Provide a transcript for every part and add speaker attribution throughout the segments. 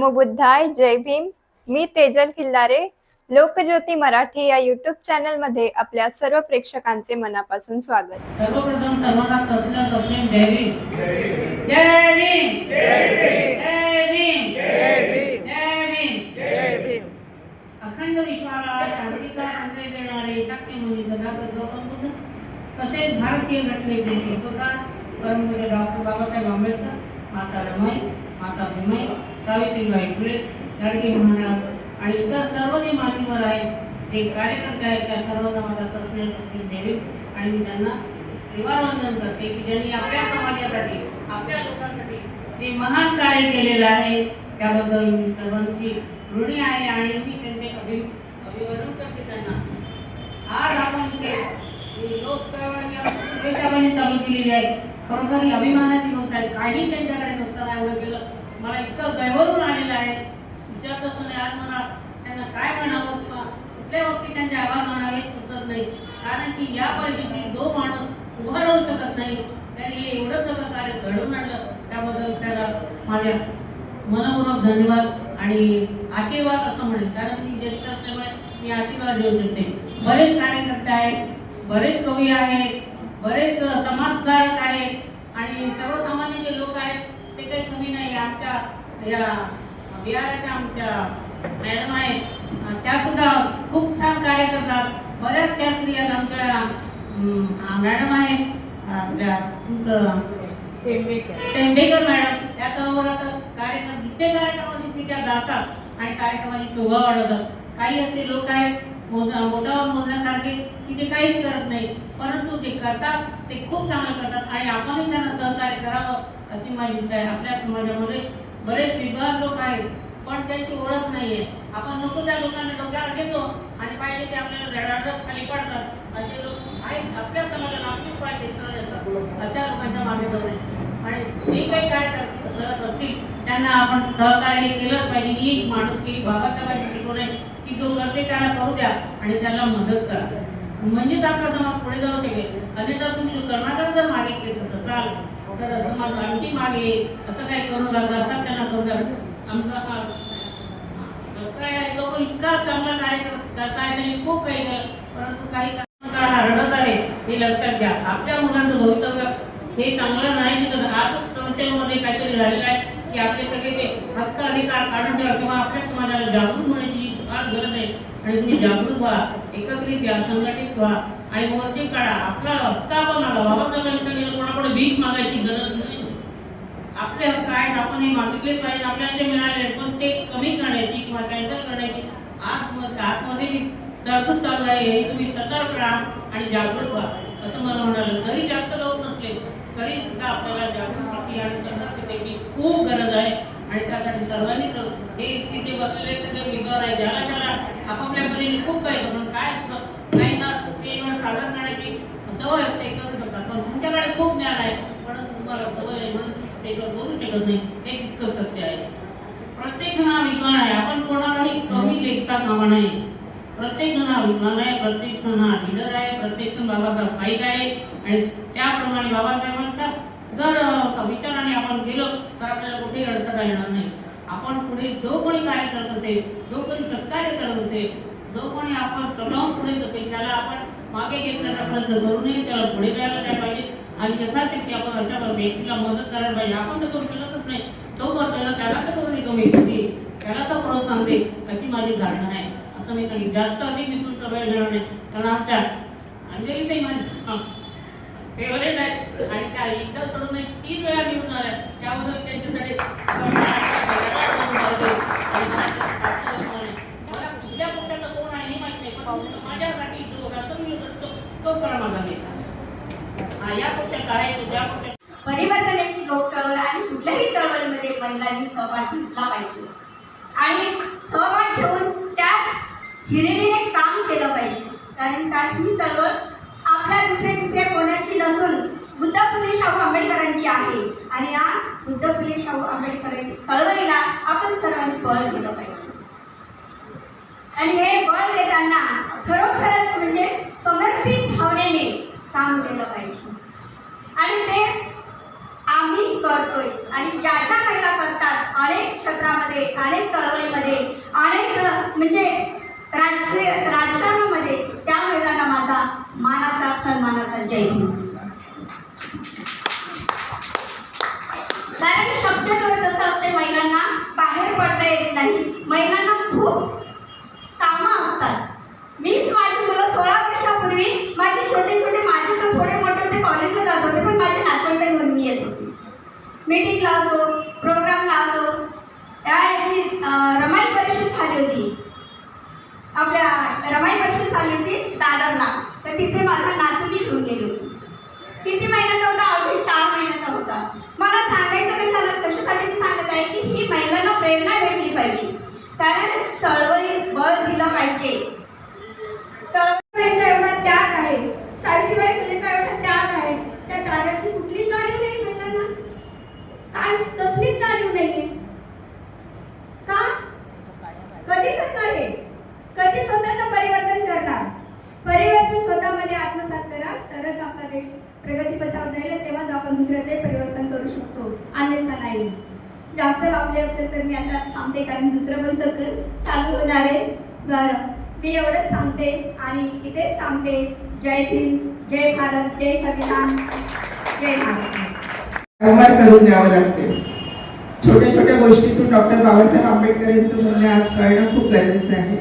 Speaker 1: नमो बुद्धाय. जय भीम. मी तेजल खिल्लारे. लोकज्योती मराठी या YouTube channel मध्ये आपल्या सर्व प्रेक्षकांचे मनापासून स्वागत.
Speaker 2: सर्वप्रथम सर्वांना सप्रेम जय भीम. जय भीम. जय भीम. जय भीम. अखंड विश्वाला शांतीचा संदेश देणारे शक्तिमंत्री सदागत गौतम बुद्ध तसेच भारतीय घटनेचे शिल्पकार परमपूज्य डॉक्टर बाबासाहेब आंबेडकर, माता रमाई, माता भीमाई, सावित्रीबाई फुले, लाडके महाराज आणि इतर सर्व जे मान्यवर आहेत, जे कार्यकर्ते आहेत, त्या सर्वांना माझा सप्रेम देवी आणि मी त्यांना त्रिवारवंदन करते की ज्यांनी आपल्या समाजासाठी, आपल्या लोकांसाठी जे महान कार्य केलेलं आहे त्याबद्दल मी सर्वांची ऋणी आहे आणि मी त्यांचे अभिवादन करते त्यांना. आज आपण इथे लोकसेवाही चालू केलेली आहे. खरोखर अभिमानाची गोष्ट आहे. काही त्यांच्याकडे नसताना एवढं केलं मला इतकं गैरवरून आलेलं आहे. विचारत नाही आज मला त्यांना काय म्हणावं किंवा कुठल्या बाबतीत त्यांचे आभार मानावे सुचत नाही. कारण की या परिस्थितीत जो माणूस उभा राहू शकत नाही त्यांनी एवढं सगळं कार्य घडवून आणलं त्याबद्दल त्याला माझ्या मनपूर्वक धन्यवाद आणि आशीर्वाद असं म्हणेन. कारण मी ज्येष्ठ असल्यामुळे मी आशीर्वाद देऊ शकते. बरेच कार्यकर्ते आहेत, बरेच कवी आहेत, बरेच समाजधारक आहेत आणि सर्वसामान्य जे लोक आहेत ते काही कमी नाही. आमच्या या बिहाराच्या आमच्या मॅडम आहेत त्या सुद्धा खूप छान कार्य करतात. बऱ्याच त्या स्त्रिया आमच्या मॅडम आहेत आपल्या टेंबेकर मॅडम त्या कार्यक्रम जिथे कार्यक्रमाची तिथे जातात आणि कार्यक्रमाची शोभा वाढवतात. काही असे लोक आहेत मोठ्यावर मोजण्यासारखे की ते काहीच करत नाही, परंतु ते करतात, ते खूप चांगलं करतात आणि आपणही त्यांना सहकार्य करावं अशी माझी इच्छा आहे. आपल्या समाजामध्ये बरेच विद्वान लोक आहेत पण त्यांची ओळख नाहीये. आपण नको त्या लोकांना डोक्यावर घेतो आणि पाहिजे ते आपल्याला रडारड खाली पडतात. असे लोक आहेत आपल्या समाजाला आपली पाहिजे अशा लोकांच्या मागे जाऊ आणि जे काही काय करत असतील त्यांना आपण सहकार्य केलंच पाहिजे. ही माणूस की बाबासाहेबांची शिकवण आहे की जो करते त्याला करू द्या आणि त्याला मदत करा म्हणजेच आपला समाज पुढे जाऊ शकेल. अन्यथा तुम्ही जो करणारा जर मागे केलं असाल तर समाज आणखी मागे असं काही करू करतात त्यांना करू द्या. आमचा लोक इतका चांगला कार्य करताय त्यांनी खूप काही केलं परंतु काही रडत आहे हे लक्षात घ्या. आपल्या मुलांचं भवितव्य हे चांगलं नाही दिसत. आज संस्थेमध्ये काहीतरी झालेलं आहे की आपले सगळे ते हक्क अधिकार काढून ठेवा किंवा आपल्या समाजाला जागृत होण्याची फार गरज आहे आणि तुम्ही जागृत व्हा, एकत्रित या, संघटित व्हा आणि मोर्चे काढा. आपला हक्क आपण मागा. बाबासाहेबांनी कोणाकडे भीक मागायची गरज नाही. आपले हक्क आहेत आपण हे मागितलेच पाहिजे. आपल्याला ते मिळाले पण ते कमी करण्याची किंवा कॅन्सल करण्याची आतमध्ये तरतूद चालू आहे. हे तुम्ही सतर्क राहा आणि जागृत व्हा असं मला म्हणाले. जरी जास्त लोक नसले तरी सुद्धा आपल्याला जागृतीची आणि सतर्कतेची खूप गरज आहे आणि त्यासाठी सर्वांनी हे तिथे बसलेले सगळे विद्वान आहे ज्याला ज्याला आपापल्या परीने खूप काही म्हणून काय असतं काही ना स्टेजवर सादर करण्याची सवय असते करू शकतात पण तुमच्याकडे खूप ज्ञान आहे पण तुम्हाला सवय आहे म्हणून स्टेजवर बोलू शकत नाही. हे तितकं सत्य आहे. प्रत्येक जण हा विद्वान आहे. आपण कोणालाही कमी लेखता कामा नाही. प्रत्येक जण हा विद्वान आहे, प्रत्येक जण हा लीडर आहे, प्रत्येक जण बाबाचा पाईक आहे आणि त्याप्रमाणे बाबासाहेबांचा जर विचाराने आपण गेलो तर आपल्याला कुठेही अडथळा येणार नाही. आपण पुढे जो कोणी कार्य करत असेल, जो कोणी सत्कार्य करत असेल, जो कोणी आपण स्वतःहून पुढे असेल त्याला आपण मागे घेतल्याचा प्रयत्न करू नये, त्याला पुढे जायला द्यायला पाहिजे आणि यथाशक्ती आपण अशा व्यक्तीला मदत करायला पाहिजे. आपण तर करू शकतच नाही, तो करतोय त्याला तर करू नये कमी त्याला तर प्रोत्साहन दे अशी माझी धारणा आहे. असं मी सांगितलं. जास्त अधिक विस्तृत वेळ घेणार नाही कारण आमच्या अंजली ताई माझी फेवरेट आहे आणि त्या एकदा सोडून नाही 3 वेळा निवडून आल्या त्याबद्दल त्यांच्यासाठी मला कुठल्या पक्षाचा कोण आहे हे माहित नाही पण समाजासाठी जो राष्ट्रपती असतो तो खरा माझा नेता. या पक्षात आहे तो त्या पक्षात
Speaker 3: परिवर्तनाची लोक चळवळ आणि कुठल्याही चळवळीमध्ये महिलांनी सहभाग घेतला पाहिजे आणि सहभाग घेऊन त्यात हिरिरीने काम केलं पाहिजे. कारण का ही चळवळ आपल्या दुसऱ्या कोणाची नसून बुद्ध फुले शाहू आंबेडकरांची आहे आणि या बुद्ध फुले शाहू आंबेडकर चळवळीला आपण सर्वांनी बळ दिलं पाहिजे आणि हे बळ देताना खरोखरच म्हणजे समर्पित भावनेने काम केलं पाहिजे आणि ते आम्ही करतोय आणि ज्या ज्या महिला करतात अनेक क्षेत्रामध्ये, अनेक चळवळीमध्ये, अनेक म्हणजे राजकारणामध्ये, त्या महिलांना माझा मानाचा सन्मानाचा जय भीम. कारण शब्दावर कसं असते, महिलांना बाहेर पडता येत नाही, महिलांना खूप कामं असतात. मीच माझी मुलं 16 वर्षापूर्वी माझे छोटे छोटे, माझे तर थोडे मोठे होते, कॉलेजला जात होते, पण माझे नातवंड घेऊन मी येत होते. मीटिंगला असो, प्रोग्रामला असो, याची रमाई परिषद झाली होती, आपल्या रमाई परिषद झाली होती दादरला, तर तिथे माझा नातू मी घेऊन गेली होती. किती महिन्याचा होता? अवघी 4 महिन्याचा होता. मला सांगायचं कशासाठी मी सांगत आहे की ही महिलांना प्रेरणा भेटली पाहिजे, कारण चळवळीत बळ दिलं पाहिजे. चळवळीचा एवढा त्याग आहे, सावित्रीबाई फुलेचा एवढा त्याग आहे, त्या त्यागाची कुठलीच जाणीव नाही महिलांना. काय कसलीच जाणीव नाहीये का? कधी करणार हे? कधी स्वतःचं परिवर्तन करणार? परिवर्तन स्वतःमध्ये आत्मसात करा, तरच आपला देश प्रगतीपथावर जाईल, तेव्हाच आपण दुसऱ्याचे परिवर्तन करू शकतो, अन्यथा नाही. जास्त लावले असेल तर मी आता थांबते, कारण दुसरं पण सत्र चालू होणार आहे. बरं, मी एवढंच सांगते आणि इथेच थांबते. जय भीम, जय भारत, जय संविधान, जय भारत.
Speaker 4: वारंवार करून द्यावं लागते. छोट्या छोट्या गोष्टीतून डॉक्टर बाबासाहेब आंबेडकर यांचं मूल्य आज कळणं खूप गरजेचं आहे.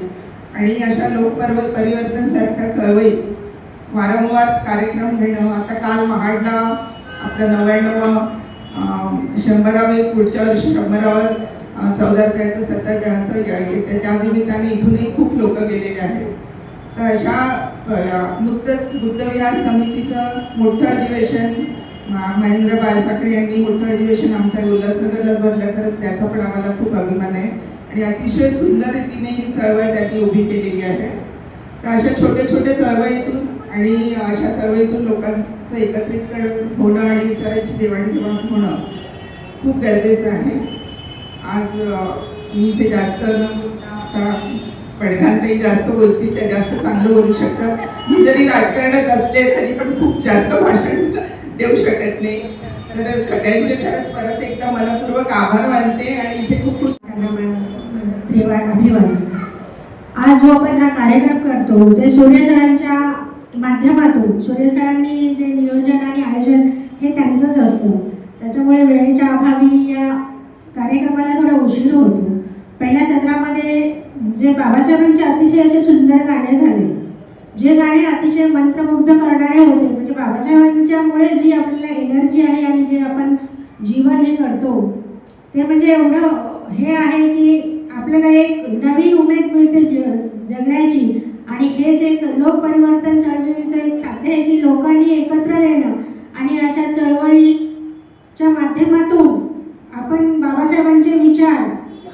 Speaker 4: आणि अशा परिवर्तन सारख्या चळवळीत वारंवार कार्यक्रम घेणं, आता काल महाडला आपलं 99 100वे, पुढच्या वर्षी 100वर 14 तारखेचं सत्याग्रहाचं येतं, त्या निमित्ताने इथूनही खूप लोक गेलेले आहेत. तर अशा नुकतंच बुद्धविहार समितीचं मोठं अधिवेशन महेंद्र बाळसाखळे यांनी मोठं अधिवेशन आमच्या उल्हासनगरला भरलं, खरंच त्याचा पण आम्हाला खूप अभिमान आहे आणि अतिशय सुंदर रीतीने ही चळवळ त्यांनी उभी केलेली आहे. तर अशा छोट्या छोट्या चळवळीतून आणि अशा चळवळीतून लोकांचं एकत्रित होणं आणि विचारांची देवाणघेवाण होणं खूप गरजेचं आहे. आज मी इथे जास्त न बोलता, आता पडघांतही जास्त बोलतील, त्या जास्त चांगलं बोलू शकतात. मी जरी राजकारणात असले तरी पण खूप जास्त भाषण देऊ शकत नाही. तर सगळ्यांचे खरंच परत एकदा मनपूर्वक आभार मानते आणि इथे खूप खूप
Speaker 5: अभिवादन. आज जो आपण हा कार्यक्रम करतो ते सूर्य सरांच्या माध्यमातून, सूर्य सरांनी जे नियोजन आणि आयोजन हे त्यांचंच असतं, त्याच्यामुळे वेळेच्या अभावी या कार्यक्रमाला थोडा उशीर होतो. पहिल्या सत्रामध्ये जे बाबासाहेबांचे अतिशय असे सुंदर गाणे झाले, जे गाणे अतिशय मंत्रमुग्ध करणारे होते, म्हणजे बाबासाहेबांच्यामुळे जी आपल्याला एनर्जी आहे आणि जे आपण जीवन हे करतो ते म्हणजे एवढं हे आहे की आपल्याला एक नवीन उमेद मिळते जगण्याची. आणि हेच एक लोकपरिवर्तन चळवळीचं एक साध्य आहे की लोकांनी एकत्र येणं आणि अशा चळवळीच्या माध्यमातून आपण बाबासाहेबांचे विचार,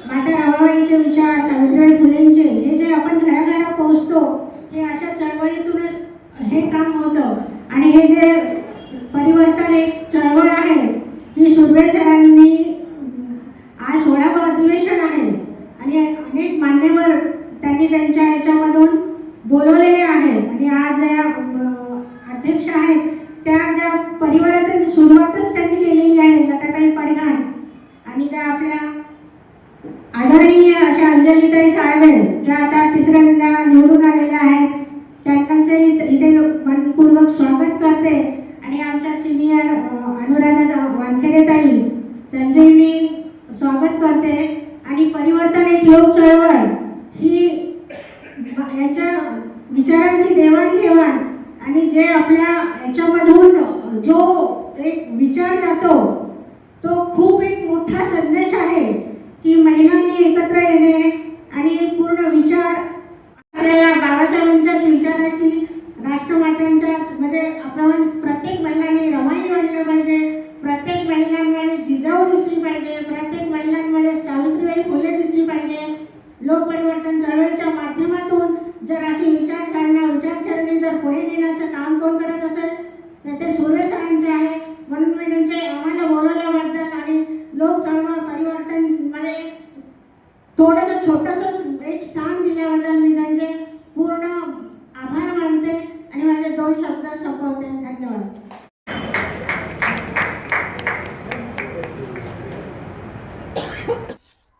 Speaker 5: माता रमाबाईंचे विचार, सावित्रीबाई फुलेंचे, हे जे आपण घराघरा पोहोचतो, हे अशा चळवळीतूनच हे काम होतं. आणि हे जे परिवर्तन एक चळवळ आहे, ही सुर्वे सरांनी आज 16वं अधिवेशन आहे आणि अनेक मान्यवर त्यांनी त्यांच्या याच्यामधून बोलवलेले आहेत. आणि आज या अध्यक्ष आहेत त्या ज्या परिवर्तनाची सुरुवातच त्यांनी केलेली आहे, लताताई पडघाण, आणि ज्या आपल्या आदरणीय अशा अंजलीताई साळवे, ज्या आता तिसऱ्यांदा निवडून आलेल्या आहेत, त्यांचे इथे मनपूर्वक स्वागत करते. आणि आमच्या सिनियर अनुराधा वानखेडेताई, त्यांचेही मी स्वागत करते. आणि परिवर्तन एक लोक चळवळ ही याच्या विचारांची देवाणघेवाण आणि जे आपल्या याच्यामधून जो एक विचार जातो तो खूप एक मोठा संदेश आहे की महिलांनी एकत्र येणे आणि पूर्ण विचार आपल्याला बाबासाहेबांच्याच विचाराची, राष्ट्रमात्यांच्या, म्हणजे आपण प्रत्येक महिलांनी रमाई बनलं पाहिजे, प्रत्येक महिलांमध्ये जिजाऊ दिसली पाहिजे, प्रत्येक महिलांमध्ये सावित्रीबाई फुले दिसली पाहिजे. लोकपरिवर्तन चळवळीच्या माध्यमातून जर अशी विचारसरणी जर पुढे नेण्याचं काम कोण करत असेल तर ते सूर्य सरांचे आहे. म्हणून मी त्यांचे आम्हाला बोलवल्याबद्दल आणि लोक चळवळ परिवर्तनमध्ये थोडंसं छोटंसं एक स्थान दिल्याबद्दल मी त्यांचे पूर्ण आभार मानते आणि माझे 2 शब्द संपवते. धन्यवाद.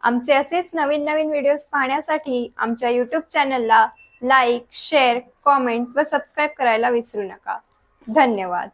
Speaker 1: आमचे असेच नवीन नवीन व्हिडिओज पाहण्यासाठी आमच्या यूट्यूब चॅनलला लाईक, शेअर, कॉमेंट व सबस्क्राईब करायला विसरू नका. धन्यवाद.